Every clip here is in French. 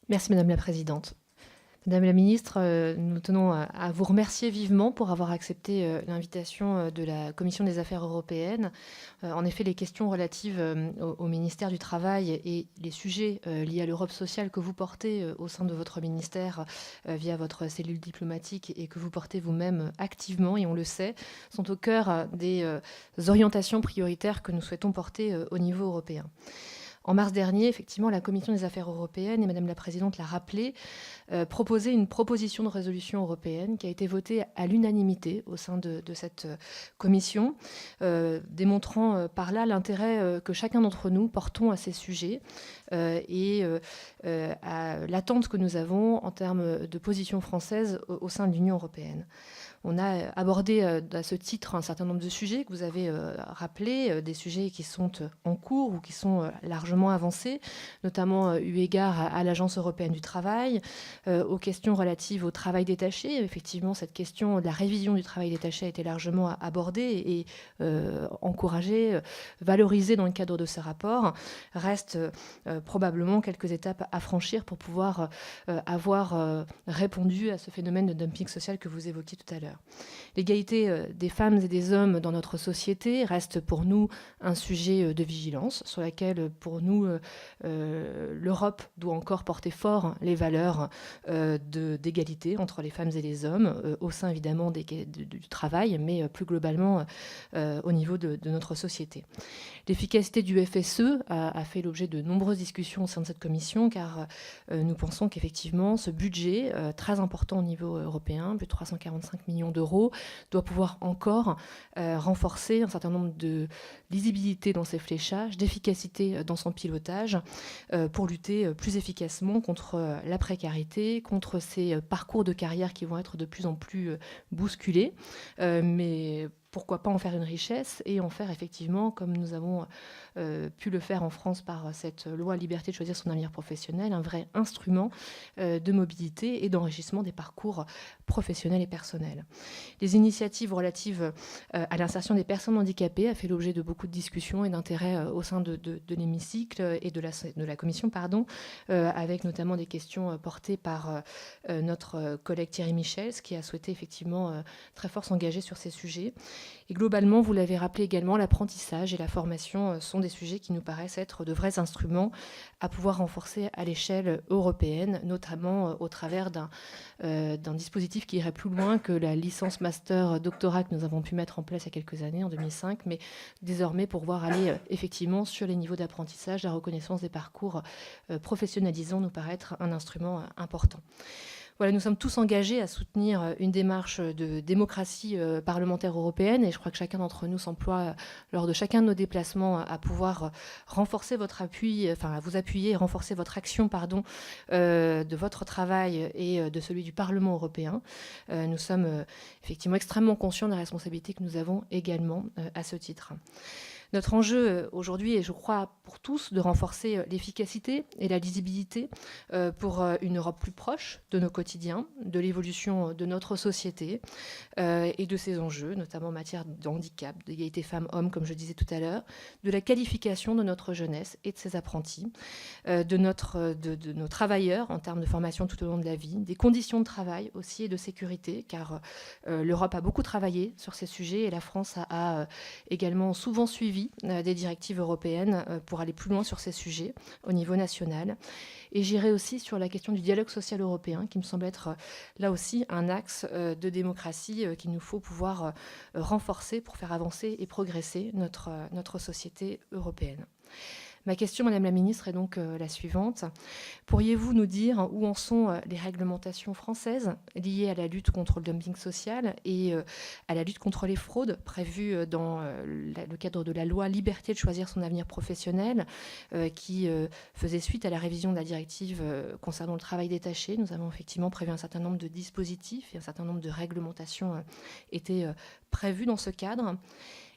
Merci Madame la Présidente. Madame la Ministre, nous tenons à vous remercier vivement pour avoir accepté l'invitation de la Commission des Affaires européennes. En effet, les questions relatives au ministère du Travail et les sujets liés à l'Europe sociale que vous portez au sein de votre ministère via votre cellule diplomatique et que vous portez vous-même activement, et on le sait, sont au cœur des orientations prioritaires que nous souhaitons porter au niveau européen. En mars dernier, effectivement, la Commission des Affaires européennes, et Madame la Présidente l'a rappelé, proposait une proposition de résolution européenne qui a été votée à l'unanimité au sein de cette commission, démontrant par là l'intérêt que chacun d'entre nous portons à ces sujets et à l'attente que nous avons en termes de position française au sein de l'Union européenne. On a abordé à ce titre un certain nombre de sujets que vous avez rappelés, des sujets qui sont en cours ou qui sont largement avancés, notamment eu égard à l'Agence européenne du travail, aux questions relatives au travail détaché. Effectivement, cette question de la révision du travail détaché a été largement abordée et encouragée, valorisée dans le cadre de ce rapport. Reste probablement quelques étapes à franchir pour pouvoir avoir répondu à ce phénomène de dumping social que vous évoquiez tout à l'heure. L'égalité des femmes et des hommes dans notre société reste pour nous un sujet de vigilance sur laquelle, pour nous, l'Europe doit encore porter fort les valeurs d'égalité entre les femmes et les hommes, au sein évidemment du travail, mais plus globalement au niveau de notre société. L'efficacité du FSE a fait l'objet de nombreuses discussions au sein de cette commission, car nous pensons qu'effectivement ce budget très important au niveau européen, plus de 345 millions d'euros, doit pouvoir encore renforcer un certain nombre de lisibilité dans ses fléchages, d'efficacité dans son pilotage, pour lutter plus efficacement contre la précarité, contre ces parcours de carrière qui vont être de plus en plus bousculés, mais pourquoi pas en faire une richesse et en faire effectivement, comme nous avons pu le faire en France par cette loi liberté de choisir son avenir professionnel, un vrai instrument de mobilité et d'enrichissement des parcours professionnels et personnels. Les initiatives relatives à l'insertion des personnes handicapées a fait l'objet de beaucoup de discussions et d'intérêt au sein de l'hémicycle et de la commission, avec notamment des questions portées par notre collègue Thierry Michel, qui a souhaité effectivement très fort s'engager sur ces sujets. Et globalement, vous l'avez rappelé également, l'apprentissage et la formation sont des sujets qui nous paraissent être de vrais instruments à pouvoir renforcer à l'échelle européenne, notamment au travers d'un dispositif qui irait plus loin que la licence master doctorat que nous avons pu mettre en place il y a quelques années, en 2005, mais désormais pour pouvoir aller effectivement sur les niveaux d'apprentissage, la reconnaissance des parcours professionnalisants nous paraît être un instrument important. Voilà, nous sommes tous engagés à soutenir une démarche de démocratie parlementaire européenne, et je crois que chacun d'entre nous s'emploie lors de chacun de nos déplacements à pouvoir renforcer votre appui, enfin à vous appuyer et renforcer votre action, de votre travail et de celui du Parlement européen. Nous sommes effectivement extrêmement conscients des responsabilités que nous avons également à ce titre. Notre enjeu aujourd'hui est, je crois, pour tous, de renforcer l'efficacité et la lisibilité pour une Europe plus proche de nos quotidiens, de l'évolution de notre société et de ses enjeux, notamment en matière de handicap, d'égalité femmes-hommes, comme je disais tout à l'heure, de la qualification de notre jeunesse et de ses apprentis, de nos travailleurs en termes de formation tout au long de la vie, des conditions de travail aussi et de sécurité, car l'Europe a beaucoup travaillé sur ces sujets et la France a également souvent suivi des directives européennes pour aller plus loin sur ces sujets au niveau national. Et j'irai aussi sur la question du dialogue social européen, qui me semble être là aussi un axe de démocratie qu'il nous faut pouvoir renforcer pour faire avancer et progresser notre société européenne. Ma question, Madame la Ministre, est donc la suivante. Pourriez-vous nous dire où en sont les réglementations françaises liées à la lutte contre le dumping social et à la lutte contre les fraudes prévues dans le cadre de la loi Liberté de choisir son avenir professionnel qui faisait suite à la révision de la directive concernant le travail détaché. Nous avons effectivement prévu un certain nombre de dispositifs et un certain nombre de réglementations étaient prévues dans ce cadre.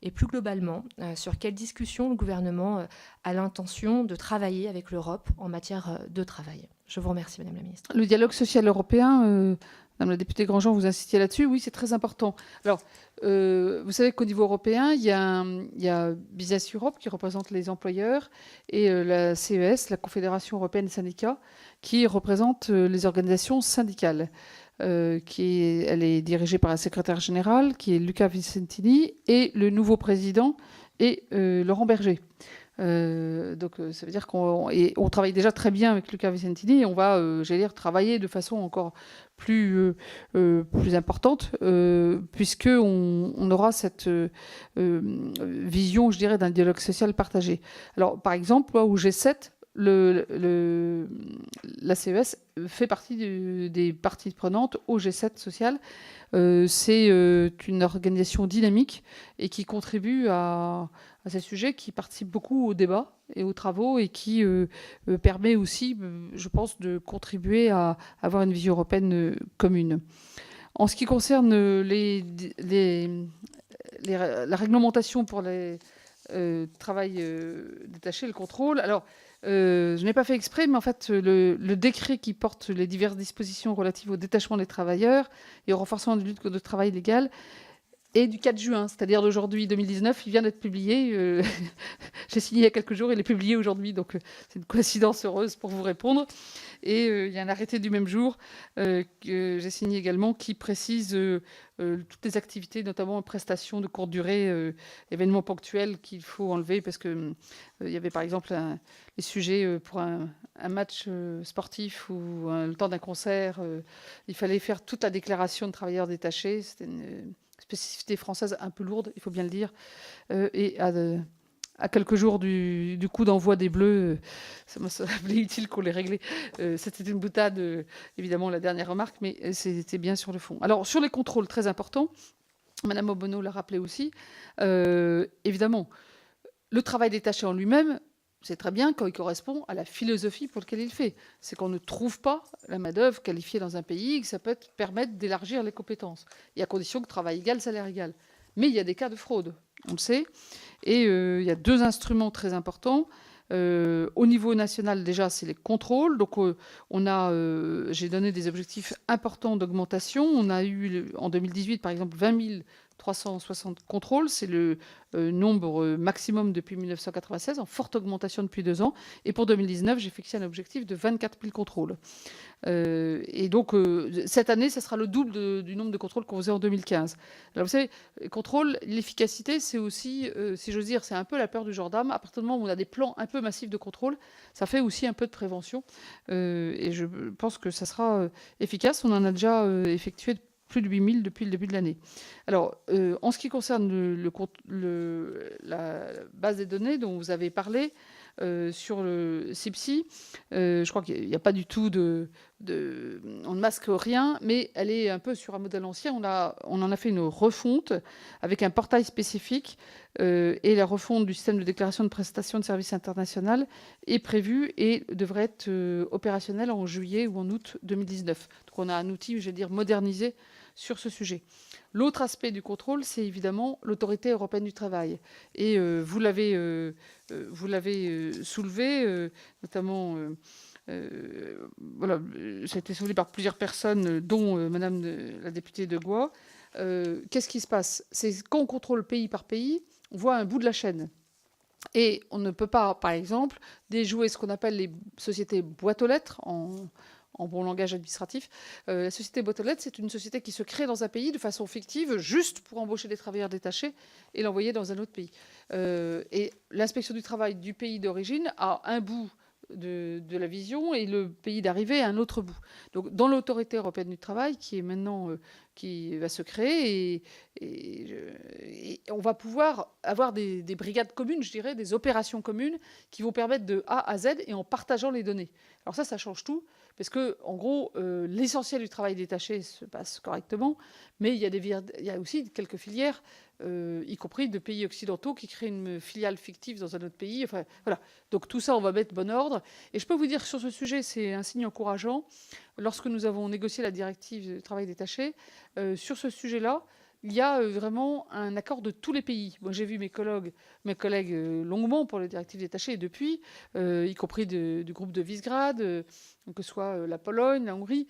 et plus globalement, sur quelles discussions le gouvernement a l'intention de travailler avec l'Europe en matière de travail. Je vous remercie, Madame la Ministre. Le dialogue social européen, Madame la députée Grandjean, vous insistiez là-dessus, oui, c'est très important. Alors, vous savez qu'au niveau européen, il y a Business Europe qui représente les employeurs et la CES, la Confédération européenne des syndicats, qui représente les organisations syndicales. Elle est dirigée par un secrétaire général qui est Luca Vicentini et le nouveau président est Laurent Berger. Donc ça veut dire qu'on travaille déjà très bien avec Luca Vicentini et on va, j'allais dire, travailler de façon encore plus importante puisque on aura cette vision, je dirais, d'un dialogue social partagé. Alors par exemple, au G7, la CES fait partie des parties prenantes au G7 social. C'est une organisation dynamique et qui contribue à ces sujets, qui participe beaucoup au débat et aux travaux et qui permet aussi, je pense, de contribuer à avoir une vision européenne commune. En ce qui concerne la réglementation pour les travail détaché, le contrôle, alors je n'ai pas fait exprès, mais en fait, le décret qui porte les diverses dispositions relatives au détachement des travailleurs et au renforcement de lutte contre le travail illégal est du 4 juin, c'est-à-dire d'aujourd'hui 2019, il vient d'être publié. J'ai signé il y a quelques jours, il est publié aujourd'hui, donc c'est une coïncidence heureuse pour vous répondre. Et il y a un arrêté du même jour que j'ai signé également qui précise toutes les activités, notamment prestations de courte durée, événements ponctuels qu'il faut enlever parce que il y avait par exemple les sujets pour un match sportif ou le temps d'un concert. Il fallait faire toute la déclaration de travailleurs détachés. C'était une spécificité française un peu lourde, il faut bien le dire. Et à quelques jours du coup d'envoi des Bleus, ça m'a semblé utile qu'on les réglait. C'était une boutade, évidemment, la dernière remarque, mais c'était bien sur le fond. Alors, sur les contrôles, très importants, Madame Obono l'a rappelé aussi, évidemment, le travail détaché en lui-même, c'est très bien quand il correspond à la philosophie pour laquelle il fait. C'est qu'on ne trouve pas la main-d'œuvre qualifiée dans un pays et que ça peut permettre d'élargir les compétences. Et à condition que travail égal, salaire égal. Mais il y a des cas de fraude, on le sait. Et il y a deux instruments très importants. Au niveau national, déjà, c'est les contrôles. Donc, j'ai donné des objectifs importants d'augmentation. On a eu, en 2018, par exemple, 20 360 contrôles. C'est le nombre maximum depuis 1996, en forte augmentation depuis 2 ans. Et pour 2019, j'ai fixé un objectif de 24 000 contrôles. Et donc, cette année, ce sera le double du nombre de contrôles qu'on faisait en 2015. Alors, vous savez, les contrôles, l'efficacité, c'est aussi, si j'ose dire, c'est un peu la peur du gendarme. À partir du moment où on a des plans un peu massifs de contrôle, ça fait aussi un peu de prévention. Et je pense que ça sera efficace. On en a déjà effectué plus de 8000 depuis le début de l'année. Alors, en ce qui concerne la base des données dont vous avez parlé, sur le CIPSI, je crois qu'il n'y a pas du tout on ne masque rien, mais elle est un peu sur un modèle ancien. On en a fait une refonte avec un portail spécifique et la refonte du système de déclaration de prestations de services internationales est prévue et devrait être opérationnelle en juillet ou en août 2019. Donc on a un outil, je vais dire, modernisé sur ce sujet. L'autre aspect du contrôle, c'est évidemment l'autorité européenne du travail. Et vous l'avez soulevé, notamment, voilà, ça a été soulevé par plusieurs personnes, dont Madame la députée de Gois. Qu'est-ce qui se passe? C'est quand on contrôle pays par pays, on voit un bout de la chaîne. Et on ne peut pas, par exemple, déjouer ce qu'on appelle les sociétés boîtes aux lettres en bon langage administratif. La société boîte aux lettres, c'est une société qui se crée dans un pays de façon fictive, juste pour embaucher des travailleurs détachés et l'envoyer dans un autre pays. Et l'inspection du travail du pays d'origine a un bout de la vision et le pays d'arrivée à un autre bout. Donc, dans l'autorité européenne du travail, qui est maintenant qui va se créer, et on va pouvoir avoir des brigades communes, je dirais, des opérations communes qui vont permettre de A à Z et en partageant les données. Alors ça change tout. Parce que, en gros, l'essentiel du travail détaché se passe correctement, mais il y a aussi quelques filières, y compris de pays occidentaux, qui créent une filiale fictive dans un autre pays. Enfin, voilà. Donc tout ça, on va mettre bon ordre. Et je peux vous dire que sur ce sujet, c'est un signe encourageant. Lorsque nous avons négocié la directive du travail détaché, sur ce sujet-là, il y a vraiment un accord de tous les pays. Moi, j'ai vu mes collègues longuement pour les directives détachées, et depuis, y compris du groupe de Visegrad, que ce soit la Pologne, la Hongrie,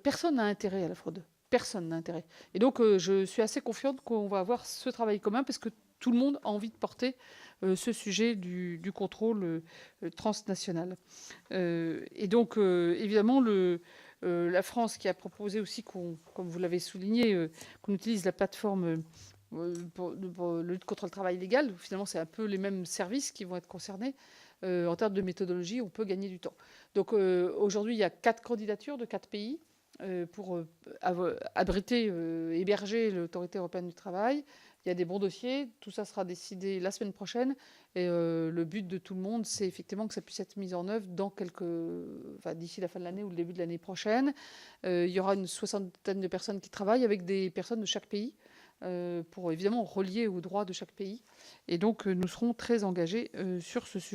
personne n'a intérêt à la fraude. Personne n'a intérêt. Et donc, je suis assez confiante qu'on va avoir ce travail commun parce que tout le monde a envie de porter ce sujet du contrôle transnational. Et donc, évidemment, la France qui a proposé aussi, comme vous l'avez souligné, qu'on utilise la plateforme pour la lutte contre le travail illégal. Finalement, c'est un peu les mêmes services qui vont être concernés. En termes de méthodologie, on peut gagner du temps. Donc aujourd'hui, il y a 4 candidatures de 4 pays pour abriter, héberger l'autorité européenne du travail. Il y a des bons dossiers, tout ça sera décidé la semaine prochaine. Et le but de tout le monde, c'est effectivement que ça puisse être mis en œuvre d'ici la fin de l'année ou le début de l'année prochaine. Il y aura une soixantaine de personnes qui travaillent avec des personnes de chaque pays pour évidemment relier aux droits de chaque pays. Et donc nous serons très engagés sur ce sujet.